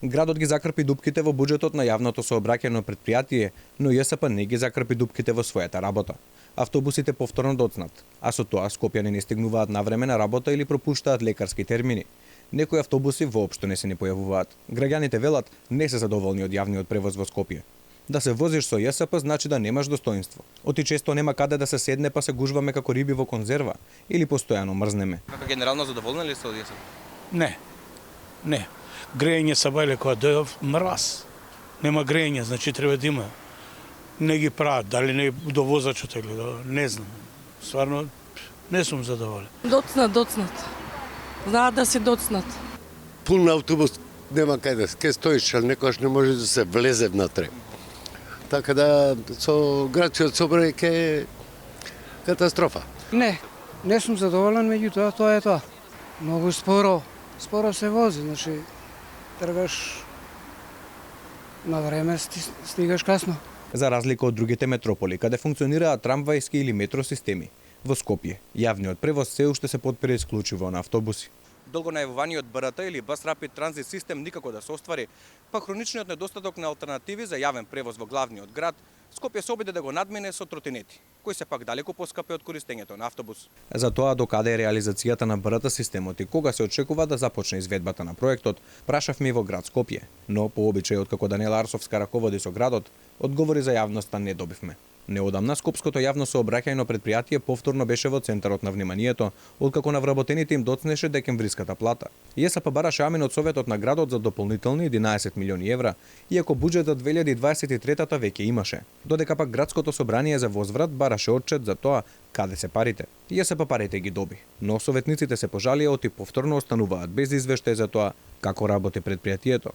Градот ги закрпи дупките во буџетот на јавното сообраќајно предпријатие, но ЈСП не ги закрпи дупките во својата работа. Автобусите повторно доцнат, а со тоа скопјани не стигнуваат навреме на работа или пропуштаат лекарски термини. Некои автобуси воопшто не се ни појавуваат. Граѓаните велат не се задоволни од јавниот превоз во Скопје. Да се возиш со ЈСП значи да немаш достоинство. Оти често нема каде да се седне па се гужваме како риби во конзерва или постојано мрзнеме. Како генерално задоволни ли сте од ЈСП? Не. Грејење сабајле кога дојдов мраз. Нема грејење, значи треба да има. Не ги прават, дали не до возачот или не знам. Стварно не сум задоволен. Доцнат. Знаат да се доцнат. Пун автобус нема каде, ке стоиш, ал некојаш не може да се влезе внатре. Така да со градскиот собрај ке катастрофа. Не сум задоволен, меѓутоа тоа е тоа. Многу споро се вози, значи тргаш на време, стигаш касно. За разлика од другите метрополи, каде функционираат трамвајски или метро системи, во Скопје јавниот превоз се уште се потпира исклучиво на автобуси. Долго најавуваниот БРТ или Bus Rapid Transit систем никако да се оствари, па хроничниот недостаток на алтернативи за јавен превоз во главниот град, Скопје се обиде да го надмине со тротинети, кои се пак далеку поскапи од користењето на автобус. За тоа докаде е реализацијата на БРТ системот и кога се очекува да започне изведбата на проектот, прашавме и во град Скопје, но по обичај како Даниела Арсовска раководи со градот, одговори за јавноста не добивме. Неодамна Скопското јавно сообраќајно предпријатие повторно беше во центарот на вниманието, откако на вработените им доцнеше декемвриската плата. ЈСП бараше амин од Советот на градот за дополнителни 11 милиони евра, иако буџет за 2023-та веќе имаше. Додека пак градското собрание за возврат бараше отчет за тоа каде се парите. ЈСП парите ги доби, но советниците се пожалија оти повторно остануваат без извештај за тоа како работи предпријатието.